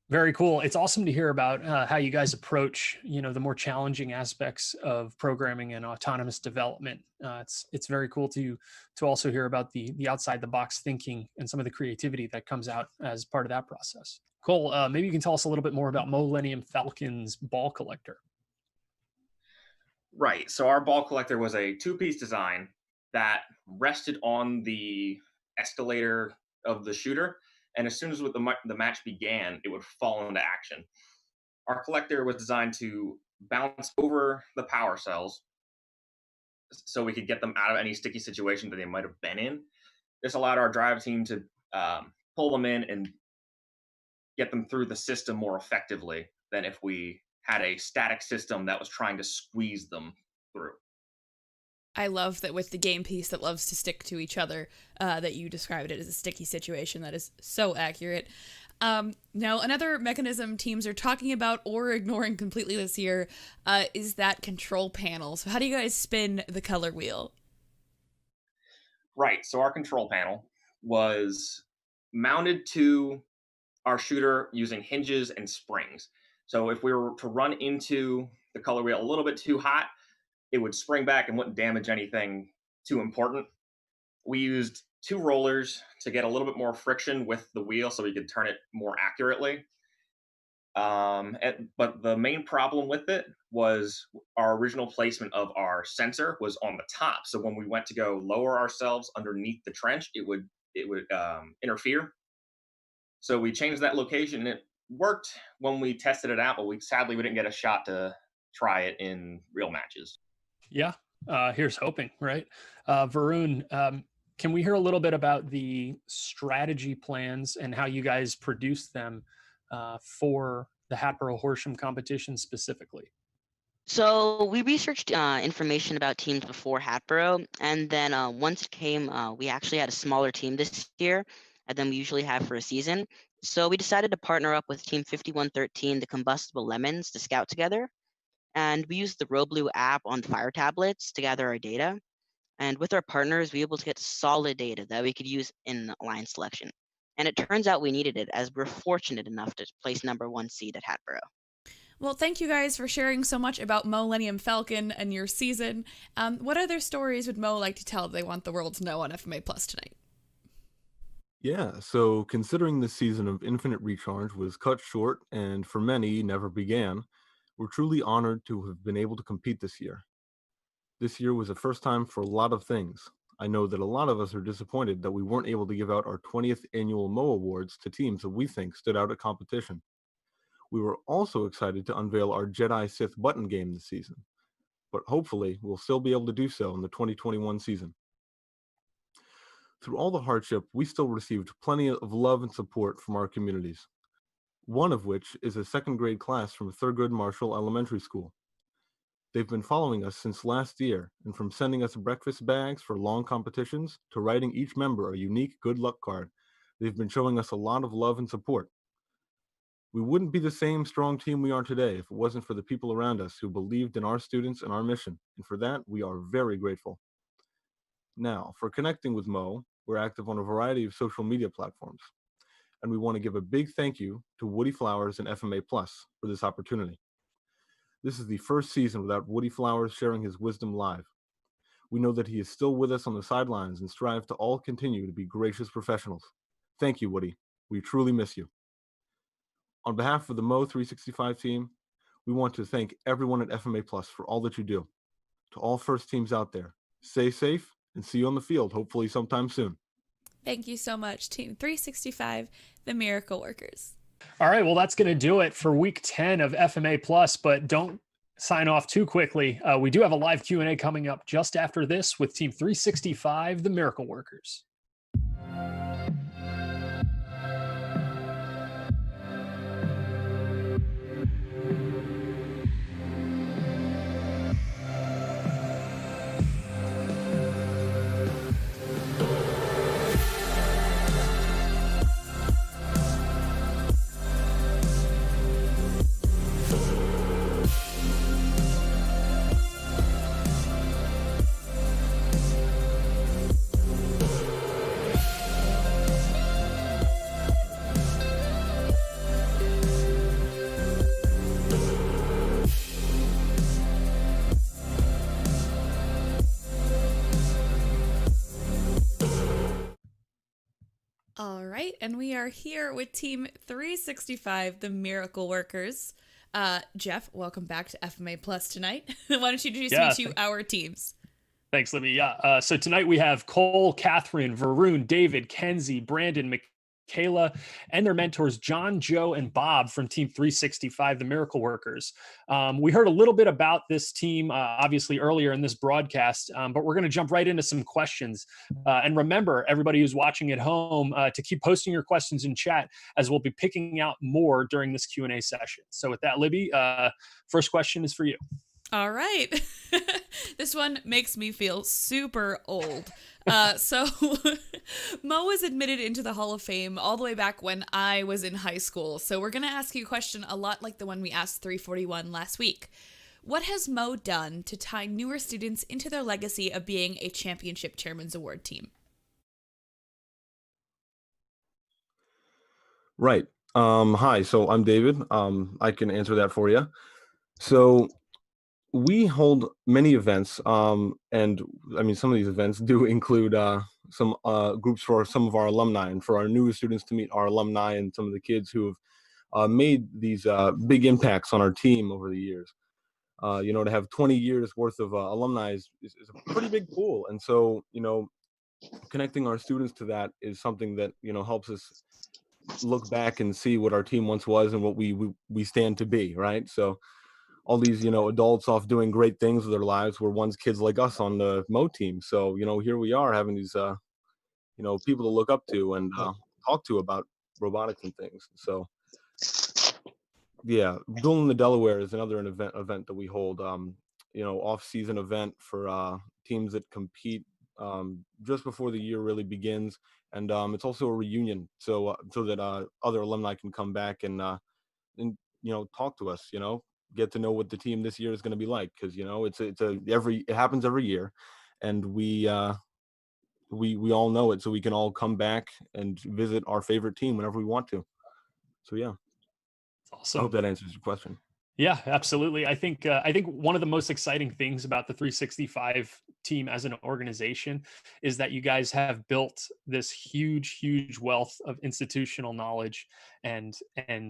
Very cool. It's awesome to hear about how you guys approach, the more challenging aspects of programming and autonomous development. It's very cool to also hear about the outside the box thinking and some of the creativity that comes out as part of that process. Cole, maybe you can tell us a little bit more about Millennium Falcon's ball collector. Right. So our ball collector was a 2-piece design that rested on the escalator of the shooter. And as soon as the match began, it would fall into action. Our collector was designed to bounce over the power cells so we could get them out of any sticky situation that they might have been in. This allowed our drive team to pull them in and get them through the system more effectively than if we had a static system that was trying to squeeze them through. I love that with the game piece that loves to stick to each other, that you described it as a sticky situation. That is so accurate. Now, another mechanism teams are talking about or ignoring completely this year is that control panel. So how do you guys spin the color wheel? Right. So our control panel was mounted to our shooter using hinges and springs. So if we were to run into the color wheel a little bit too hot, it would spring back and wouldn't damage anything too important. We used 2 rollers to get a little bit more friction with the wheel so we could turn it more accurately. But the main problem with it was our original placement of our sensor was on the top. So when we went to go lower ourselves underneath the trench, it would interfere. So we changed that location, and it worked when we tested it out, but we didn't get a shot to try it in real matches. Yeah, here's hoping, right? Varun, can we hear a little bit about the strategy plans and how you guys produced them for the Hatboro Horsham competition specifically? So we researched information about teams before Hatboro, and then once it came, we actually had a smaller team this year than we usually have for a season. So we decided to partner up with Team 5113, the Combustible Lemons, to scout together. And we used the RoBlue app on Fire tablets to gather our data. And with our partners, we were able to get solid data that we could use in alliance selection. And it turns out we needed it, as we're fortunate enough to place #1 seed at Hatboro. Well, thank you guys for sharing so much about Millennium Falcon and your season. What other stories would Mo like to tell they want the world to know on FMA Plus tonight? Yeah, so considering this season of Infinite Recharge was cut short and for many never began, we're truly honored to have been able to compete this year. This year was a first time for a lot of things. I know that a lot of us are disappointed that we weren't able to give out our 20th annual Mo Awards to teams that we think stood out at competition. We were also excited to unveil our Jedi Sith button game this season, but hopefully we'll still be able to do so in the 2021 season. Through all the hardship, we still received plenty of love and support from our communities, one of which is a 2nd grade class from Thurgood Marshall Elementary School. They've been following us since last year, and from sending us breakfast bags for long competitions to writing each member a unique good luck card, they've been showing us a lot of love and support. We wouldn't be the same strong team we are today if it wasn't for the people around us who believed in our students and our mission, and for that, we are very grateful. Now, for connecting with Mo, we're active on a variety of social media platforms, and we want to give a big thank you to Woody Flowers and FMA Plus for this opportunity. This is the first season without Woody Flowers sharing his wisdom live. We know that he is still with us on the sidelines and strive to all continue to be gracious professionals. Thank you, Woody. We truly miss you. On behalf of the Mo 365 team, we want to thank everyone at FMA Plus for all that you do. To all first teams out there, stay safe and see you on the field, hopefully sometime soon. Thank you so much, Team 365, the Miracle Workers. All right, well, that's going to do it for week 10 of FMA Plus, but don't sign off too quickly. We do have a live Q&A coming up just after this with Team 365, the Miracle Workers. All right, and we are here with Team 365, the Miracle Workers. Jeff, welcome back to FMA Plus tonight. Why don't you introduce me to our teams? Thanks, Libby. Yeah. So tonight we have Cole, Catherine, Varun, David, Kenzie, Brandon, Michaela, and their mentors, John, Joe, and Bob from Team 365, the Miracle Workers. We heard a little bit about this team, obviously, earlier in this broadcast, but we're going to jump right into some questions. And remember, everybody who's watching at home, to keep posting your questions in chat, as we'll be picking out more during this Q&A session. So with that, Libby, first question is for you. All right. This one makes me feel super old. So Mo was admitted into the Hall of Fame all the way back when I was in high school. So we're going to ask you a question a lot like the one we asked 341 last week. What has Mo done to tie newer students into their legacy of being a championship chairman's award team? Right. Hi. So I'm David. I can answer that for you. So we hold many events, and I mean, some of these events do include some groups for some of our alumni and for our new students to meet our alumni and some of the kids who have made these big impacts on our team over the years. To have 20 years worth of alumni is a pretty big pool. And so, connecting our students to that is something that, helps us look back and see what our team once was and what we stand to be, right? So all these, adults off doing great things with their lives were once kids like us on the Mo team. So, here we are having these, people to look up to and talk to about robotics and things. So, yeah, Dueling the Delaware is another event that we hold, off-season event for teams that compete just before the year really begins. And it's also a reunion so that other alumni can come back and talk to us, get to know what the team this year is going to be like, because it happens every year, and we all know it, so we can all come back and visit our favorite team whenever we want to. So yeah, Awesome. I hope that answers your question. Yeah, absolutely. I think one of the most exciting things about the 365 team as an organization is that you guys have built this huge wealth of institutional knowledge and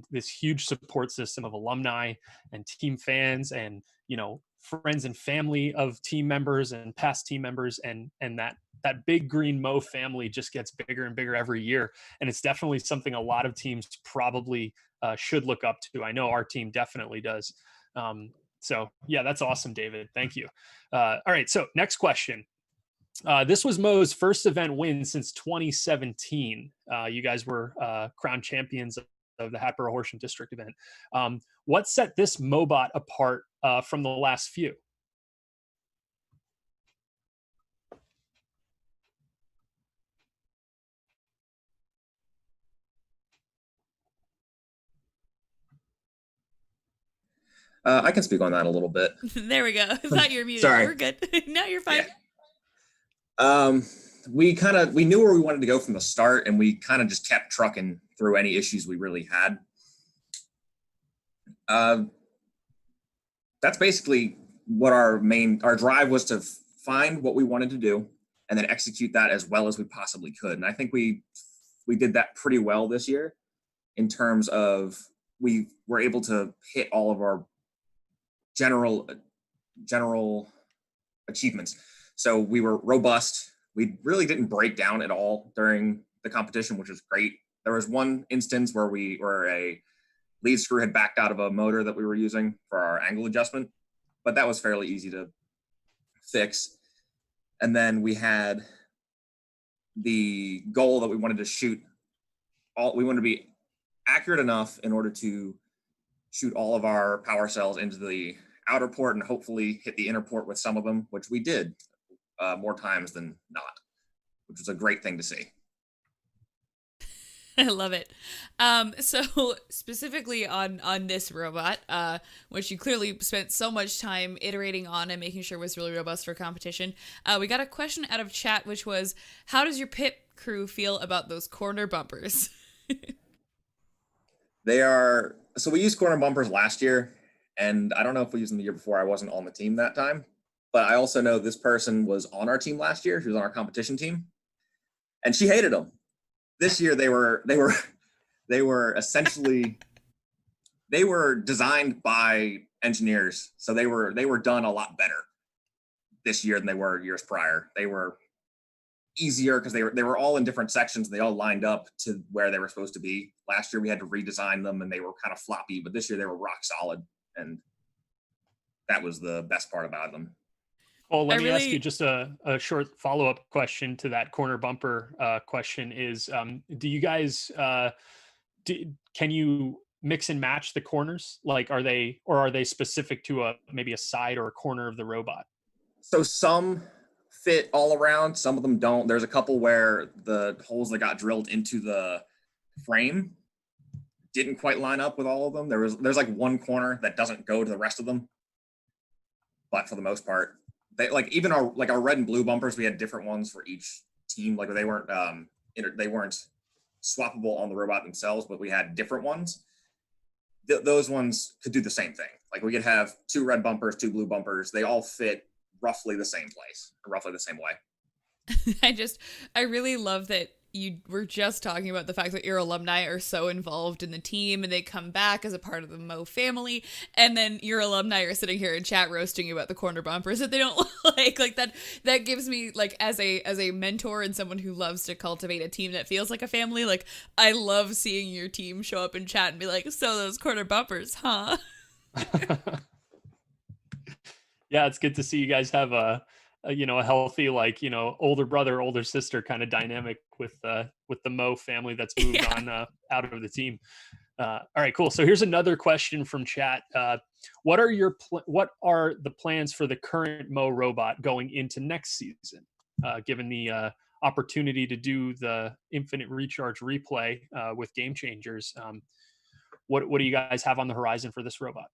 this huge support system of alumni and team fans and friends and family of team members and past team members, and that big green Mo family just gets bigger and bigger every year. And it's definitely something a lot of teams probably should look up to. I know our team definitely does. So yeah, that's awesome, David. Thank you. All right. So next question. This was Mo's first event win since 2017. You guys were crowned champions of the Hatboro Horsham District event. What set this Mobot apart from the last few? I can speak on that a little bit. There we go. I thought you were muted. Sorry. We're good. Now you're fine. Yeah. We knew where we wanted to go from the start, and we kind of just kept trucking through any issues we really had. That's basically what our drive was, to find what we wanted to do and then execute that as well as we possibly could. And I think we did that pretty well this year, in terms of we were able to hit all of our general achievements. So we were robust. We really didn't break down at all during the competition, which was great. There was one instance where a lead screw had backed out of a motor that we were using for our angle adjustment, but that was fairly easy to fix. And then we had the goal that we wanted to we wanted to be accurate enough in order to shoot all of our power cells into the outer port and hopefully hit the inner port with some of them, which we did more times than not, which was a great thing to see. I love it. So specifically on this robot, which you clearly spent so much time iterating on and making sure was really robust for competition, we got a question out of chat, which was, how does your pit crew feel about those corner bumpers? So we used corner bumpers last year, and I don't know if we used them the year before. I wasn't on the team that time, but I also know this person was on our team last year. She was on our competition team, and she hated them. This year they were essentially they were designed by engineers, so they were done a lot better this year than they were years prior. They were easier because they were all in different sections. They all lined up to where they were supposed to be. Last year we had to redesign them, and they were kind of floppy, but this year they were rock solid, and that was the best part about them. Well, let me ask you just a short follow-up question to that corner bumper question is, do you guys, can you mix and match the corners? Like, are they specific to maybe a side or a corner of the robot? So some fit all around, some of them don't. There's a couple where the holes that got drilled into the frame didn't quite line up with all of them. There's like one corner that doesn't go to the rest of them. But for the most part, they like even our red and blue bumpers, we had different ones for each team. Like they weren't swappable on the robot themselves, but we had different ones. Those ones could do the same thing. Like we could have 2 red bumpers, 2 blue bumpers. They all fit roughly the same place, or roughly the same way. I really love that you were just talking about the fact that your alumni are so involved in the team and they come back as a part of the Mo family, and then your alumni are sitting here in chat roasting you about the corner bumpers that they don't like that gives me, like, as a mentor and someone who loves to cultivate a team that feels like a family, like, I love seeing your team show up in chat and be like, so those corner bumpers, huh? Yeah, it's good to see you guys have a healthy, like, older brother, older sister kind of dynamic with the Mo family that's moved on out of the team. All right, cool. So here's another question from chat. What are the plans for the current Mo robot going into next season? Given the opportunity to do the infinite recharge replay with Game Changers, what do you guys have on the horizon for this robot?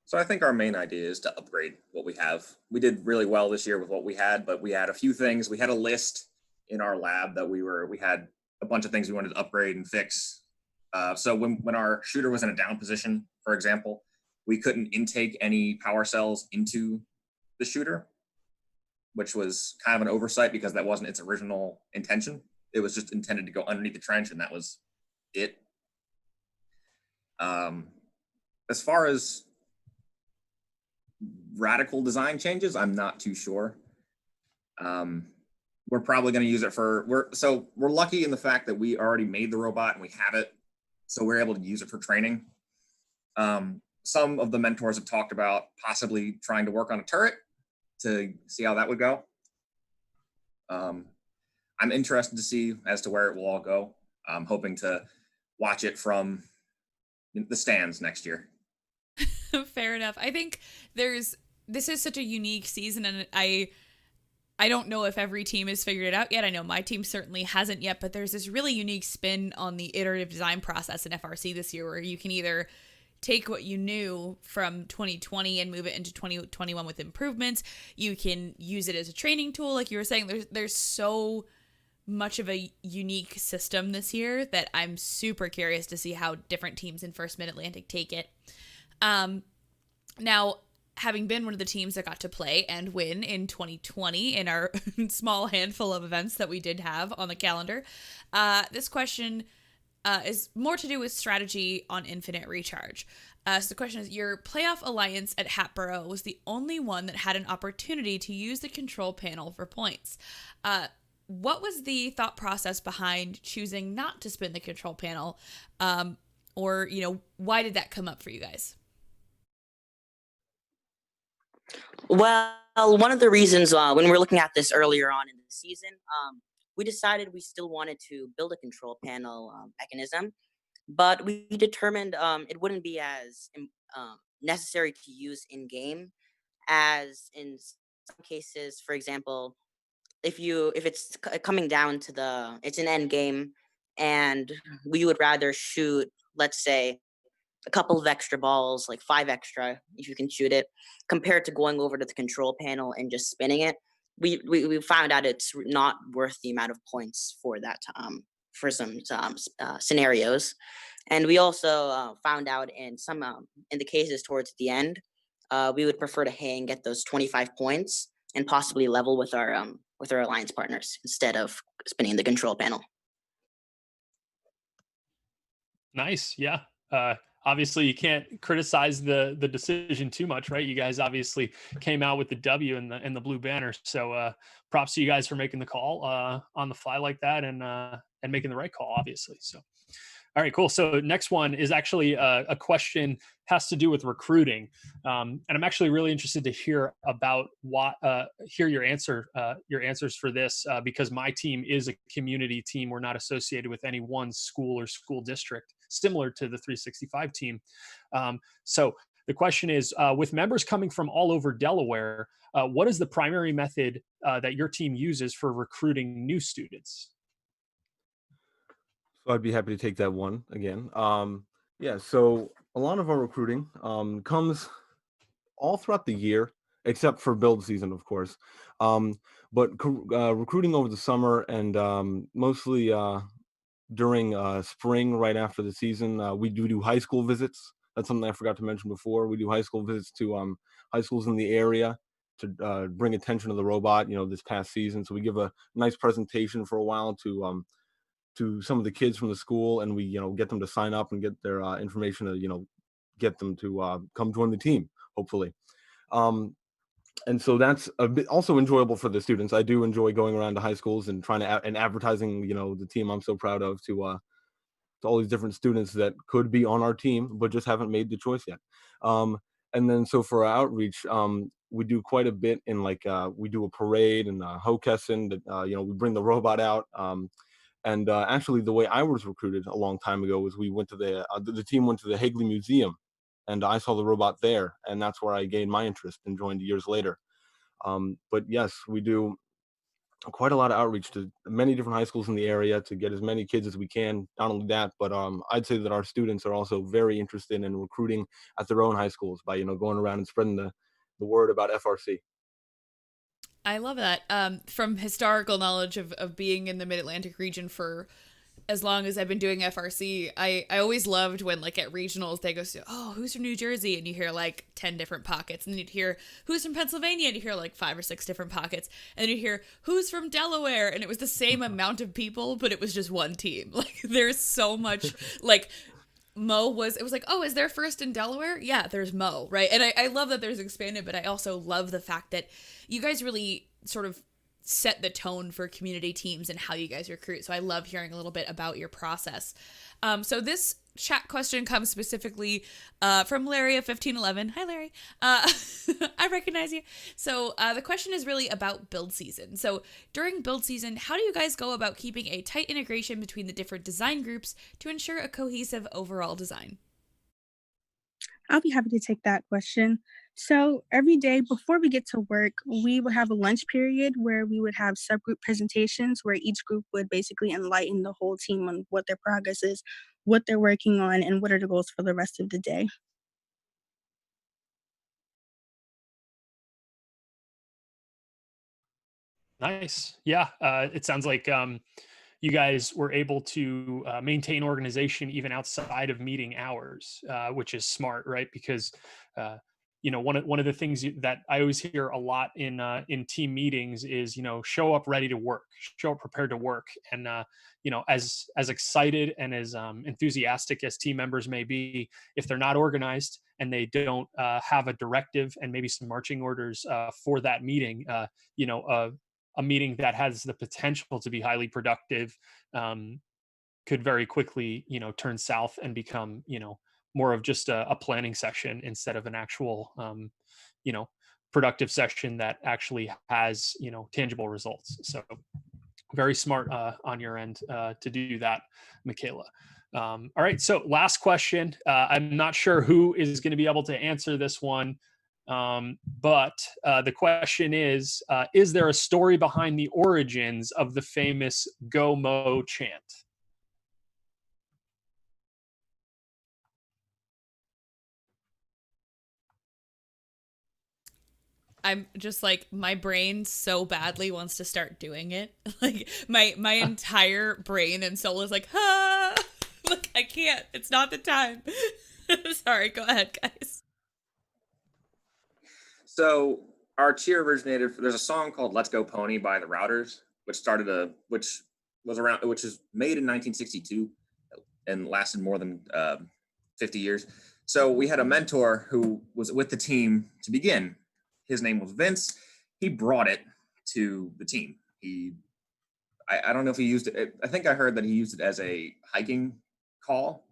So I think our main idea is to upgrade what we have. We did really well this year with what we had, but we had a few things. We had a list in our lab that we had a bunch of things we wanted to upgrade and fix. So when our shooter was in a down position, for example, we couldn't intake any power cells into the shooter, which was kind of an oversight because that wasn't its original intention. It was just intended to go underneath the trench, and that was it. As far as radical design changes, I'm not too sure. We're probably going to use it we're lucky in the fact that we already made the robot and we have it, so we're able to use it for training. Some of the mentors have talked about possibly trying to work on a turret to see how that would go. I'm interested to see as to where it will all go. I'm hoping to watch it from the stands next year. Fair enough. I think this is such a unique season, and I don't know if every team has figured it out yet. I know my team certainly hasn't yet, but there's this really unique spin on the iterative design process in FRC this year, where you can either take what you knew from 2020 and move it into 2021 with improvements. You can use it as a training tool, like you were saying. There's so much of a unique system this year that I'm super curious to see how different teams in First Mid-Atlantic take it. Now, having been one of the teams that got to play and win in 2020 in our small handful of events that we did have on the calendar, this question is more to do with strategy on Infinite Recharge. So the question is, your playoff alliance at Hatboro was the only one that had an opportunity to use the control panel for points. What was the thought process behind choosing not to spin the control panel? Or, why did that come up for you guys? Well, one of the reasons when we were looking at this earlier on in the season, we decided we still wanted to build a control panel mechanism, but we determined it wouldn't be as necessary to use in game as in some cases. For example, if it's coming down to it's an end game, and we would rather shoot, let's say, a couple of extra balls, like 5 extra, if you can shoot it, compared to going over to the control panel and just spinning it. We found out it's not worth the amount of points for that for some scenarios, and we also found out in the cases towards the end, we would prefer to hang get those 25 points and possibly level with our alliance partners instead of spinning the control panel. Nice, yeah. Obviously, you can't criticize the decision too much, right? You guys obviously came out with the W and the blue banner, so props to you guys for making the call on the fly like that and making the right call, obviously. So, All right, cool. So next one is actually a question has to do with recruiting, and I'm actually really interested to hear about hear your answers for this because my team is a community team. We're not associated with any one school or school district, similar to the 365 team. So the question is, with members coming from all over Delaware, what is the primary method that your team uses for recruiting new students? So I'd be happy to take that one again. Yeah, so a lot of our recruiting comes all throughout the year, except for build season, of course. But recruiting over the summer and mostly during spring, right after the season, we do high school visits. That's something I forgot to mention before. We do high school visits to high schools in the area to bring attention to the robot. This past season, so we give a nice presentation for a while to some of the kids from the school, and we get them to sign up and get their information to get them to come join the team, hopefully. And so that's a bit also enjoyable for the students. I do enjoy going around to high schools and trying to and advertising the team I'm so proud of to all these different students that could be on our team but just haven't made the choice yet. And then so for our outreach, we do quite a bit in we do a parade and Hokessen that we bring the robot out. And actually, the way I was recruited a long time ago was we went to the team went to the Hagley Museum, and I saw the robot there, and that's where I gained my interest and joined years later. But yes, we do quite a lot of outreach to many different high schools in the area to get as many kids as we can. Not only that, but I'd say that our students are also very interested in recruiting at their own high schools by going around and spreading the word about FRC. I love that. From historical knowledge of being in the Mid-Atlantic region for as long as I've been doing FRC, I always loved when at regionals they go, oh, who's from New Jersey? And you hear 10 different pockets. And then you'd hear who's from Pennsylvania, and you hear 5 or 6 different pockets. And then you'd hear who's from Delaware. And it was the same amount of people, but it was just one team. There's so much Mo was oh, is there first in Delaware? Yeah, there's Mo, right? And I love that there's expanded, but I also love the fact that you guys really sort of set the tone for community teams and how you guys recruit. So I love hearing a little bit about your process. So this chat question comes specifically from Larry of 1511. Hi, Larry. I recognize you. So the question is really about build season. So during build season, how do you guys go about keeping a tight integration between the different design groups to ensure a cohesive overall design? I'll be happy to take that question. So every day before we get to work, we would have a lunch period where we would have subgroup presentations where each group would basically enlighten the whole team on what their progress is, what they're working on, and what are the goals for the rest of the day. Nice. Yeah. It sounds like you guys were able to maintain organization even outside of meeting hours, which is smart, right? Because one of the things that I always hear a lot in team meetings is show up ready to work, show up prepared to work, and as excited and as enthusiastic as team members may be, if they're not organized and they don't have a directive and maybe some marching orders for that meeting, a meeting that has the potential to be highly productive could very quickly, turn south and become, more of just a planning session instead of an actual, productive session that actually has, tangible results. So very smart on your end to do that, Michaela. All right. So last question. I'm not sure who is going to be able to answer this one. But the question is there a story behind the origins of the famous Go Mo chant? I'm just my brain so badly wants to start doing it. My entire brain and soul is ah, I can't. It's not the time. Sorry, go ahead, guys. So our cheer originated. There's a song called "Let's Go Pony" by the Routers, which was made in 1962 and lasted more than 50 years. So we had a mentor who was with the team to begin. His name was Vince. He brought it to the team. I don't know if he used it. I think I heard that he used it as a hiking call,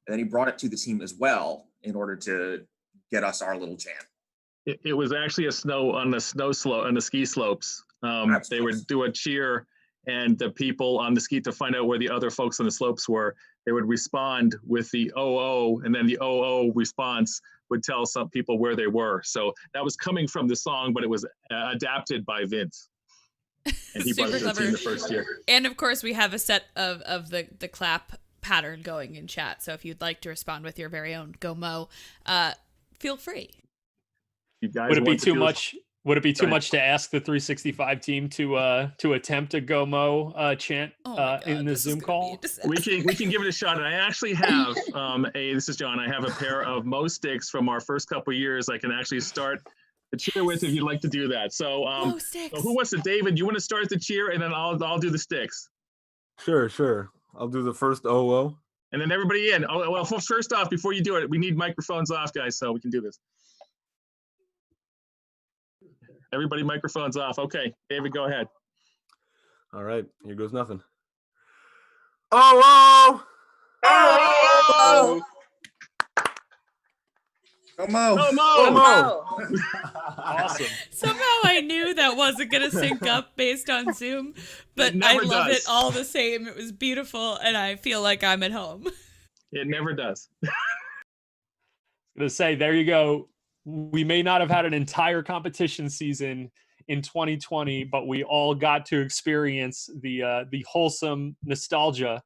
and then he brought it to the team as well in order to get us our little chant. It was actually a snow on the slope on the ski slopes. They would do a cheer, and the people on the ski, to find out where the other folks on the slopes were, they would respond with the "oh," and then the "oh" response would tell some people where they were. So that was coming from the song, but it was adapted by Vince. And he brought it to the team the first year. And of course, we have a set of the clap pattern going in chat. So if you'd like to respond with your very own Go Mo, feel free. You guys would it be want to too do- much? Would it be too Go ahead. much to ask the 365 team to attempt a Go Mo chant in the Zoom call? We can give it a shot. And I actually have this is John. I have a pair of Mo sticks from our first couple years. I can actually start the cheer with if you'd like to do that. So, so who wants to? David, you want to start the cheer, and then I'll do the sticks. Sure. I'll do the first "oh." And then everybody in. Oh, well, first off, before you do it, we need microphones off, guys, so we can do this. Everybody, microphones off. Okay, David, go ahead. All right, here goes nothing. Oh! Go Mo! Go Mo! Awesome. Somehow I knew that wasn't going to sync up based on Zoom, but It I never love does. it all the same. It was beautiful, and I feel like I'm at home. It never does. Gonna say, there you go. We may not have had an entire competition season in 2020, but we all got to experience the wholesome nostalgia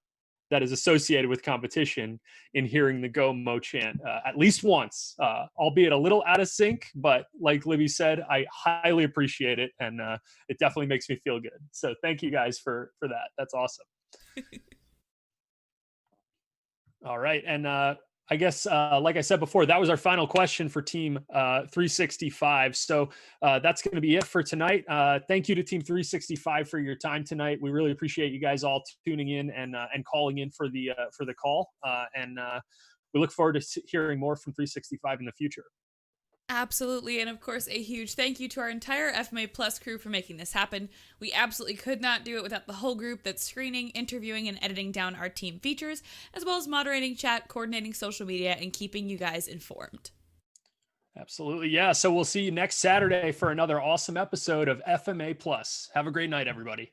that is associated with competition in hearing the Go Mo chant at least once, albeit a little out of sync. But like Libby said, I highly appreciate it, and it definitely makes me feel good. So thank you guys for that. That's awesome. All right, and I guess, like I said before, that was our final question for Team 365. So that's going to be it for tonight. Thank you to Team 365 for your time tonight. We really appreciate you guys all tuning in and calling in for the call. And we look forward to hearing more from 365 in the future. Absolutely. And of course, a huge thank you to our entire FMA Plus crew for making this happen. We absolutely could not do it without the whole group that's screening, interviewing, and editing down our team features, as well as moderating chat, coordinating social media, and keeping you guys informed. Absolutely. Yeah. So we'll see you next Saturday for another awesome episode of FMA Plus. Have a great night, everybody.